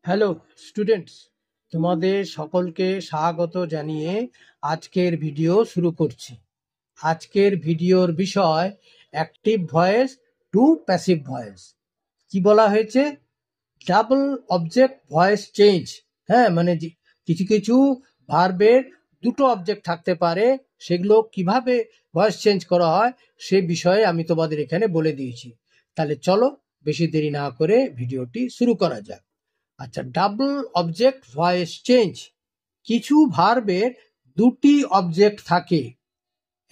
Hello students, তোমাদের সকলকে স্বাগত জানিয়ে আজকের ভিডিও শুরু করছি। আজকের ভিডিওর বিষয় active voice to passive voice. কি বলা হয়েছে? Double object voice change. হ্যাঁ, মানে কিছু কিছু ভার্বের দুটো অবজেক্ট থাকতে পারে, সেগুলো কিভাবে ভয়েস চেঞ্জ করা হয় সে বিষয়ে আমি তোমাদের এখানে বলে দিয়েছি। তাহলে চলো বেশি দেরি না করে ভিডিওটি শুরু করা যাক। আচ্ছা, ডাবল অবজেক্ট ভয়েস চেঞ্জ। কিছু ভার্বের দুটি অবজেক্ট থাকে,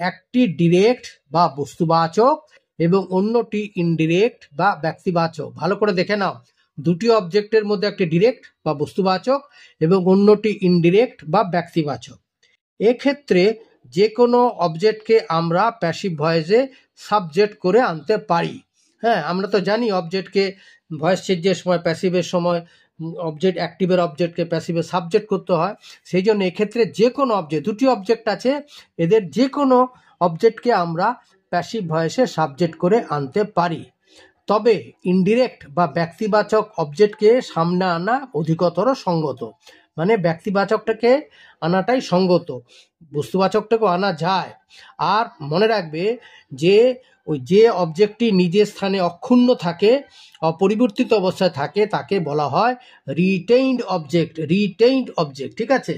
একটি ডিরেক্ট বা বস্তুবাচক এবং অন্যটি ইনডিরেক্ট বা ব্যক্তিবাচক। ভালো করে দেখে নাও, দুটি অবজেক্টের মধ্যে একটি ডিরেক্ট বা বস্তুবাচক এবং অন্যটি ইনডিরেক্ট বা ব্যক্তিবাচক। এক্ষেত্রে যে কোনো অবজেক্টকে আমরা প্যাসিভ ভয়েসে সাবজেক্ট করে আনতে পারি। হ্যাঁ, আমরা তো জানি অবজেক্টকে ভয়েস চেঞ্জের সময়, প্যাসিভের সময় অবজেক্ট, অ্যাক্টিভের অবজেক্টকে প্যাসিভে সাবজেক্ট করতে হয়। সেই জন্য এক্ষেত্রে যে কোনো অবজেক্ট, দুটি অবজেক্ট আছে, এদের যে কোনো অবজেক্টকে আমরা প্যাসিভ ভয়েসে সাবজেক্ট করে আনতে পারি। তবে ইনডিরেক্ট বা ব্যক্তিবাচক অবজেক্টকে সামনে আনা অধিকতর সঙ্গত। মানে ব্যক্তিবাচকটাকে আনাটাই সঙ্গত, বস্তুবাচকটাকেও আনা যায়। আর মনে রাখবে যে যে অবজেক্টটি নিজের স্থানে অক্ষুণ্ণ থাকে, অপরিবর্তিত অবস্থায় থাকে, তাকে বলা হয় রিটেইনড অবজেক্ট। রিটেইনড অবজেক্ট, ঠিক আছে?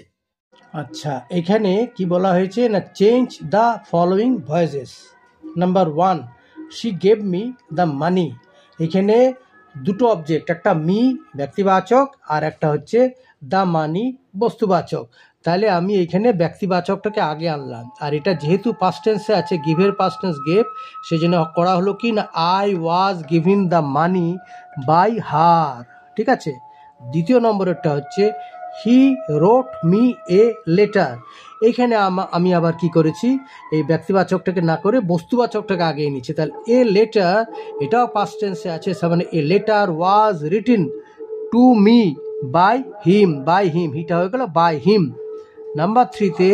আচ্ছা, এখানে কি বলা হয়েছে না, change the following voices. Number 1, she gave me the money. এখানে দুটো অবজেক্ট, একটা মি ব্যক্তিবাচক আর একটা হচ্ছে দ্য মানি বস্তুবাচক। তাহলে আমি এখানে ব্যক্তিবাচকটাকে আগে আনলাম, আর এটা যেহেতু পাস্ট টেন্সে আছে, গিভের পাস্ট টেন্স গেভ, সেজন্য করা হলো কি না, I was giving the money by her, ঠিক আছে? দ্বিতীয় নম্বরেরটা হচ্ছে হি রোট মি এ লেটার। এইখানে আমি আবার কি করেছি, এই ব্যক্তিবাচকটাকে না করে বস্তুবাচকটাকে আগে নিচ্ছি। তাহলে এ লেটার, এটাও পাস্ট টেন্সে আছে, মানে a letter was written to me by him. By him, হিটা হয়ে গেল বাই হিম। নাম্বার 3তে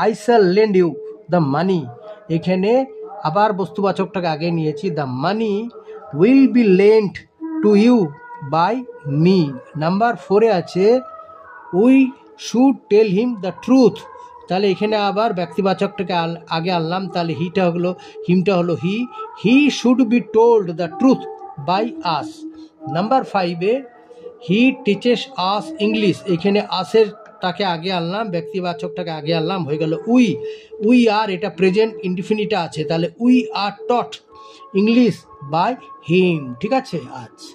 I shall lend you the money. এখানে আবার বস্তুবাচকটাকে আগে নিয়েছি, the money will be lent to you by me. Number 4এ আছে we should tell him the truth. তাহলে এখানে আবার ব্যক্তিবাচকটাকে আগে আনলাম, তাহলে হিমটা হলো he should be told the truth by us. Number 5এ হি টিচেস আস ইংলিশ। এখানে আসের তাকে আগে আনলাম, ব্যক্তিবাচকটাকে আগে আনলাম, হয়ে গেল উই আর, এটা প্রেজেন্ট ইনডিফিনিটে আছে, তাহলে we are taught English by him, ঠিক আছে? আচ্ছা,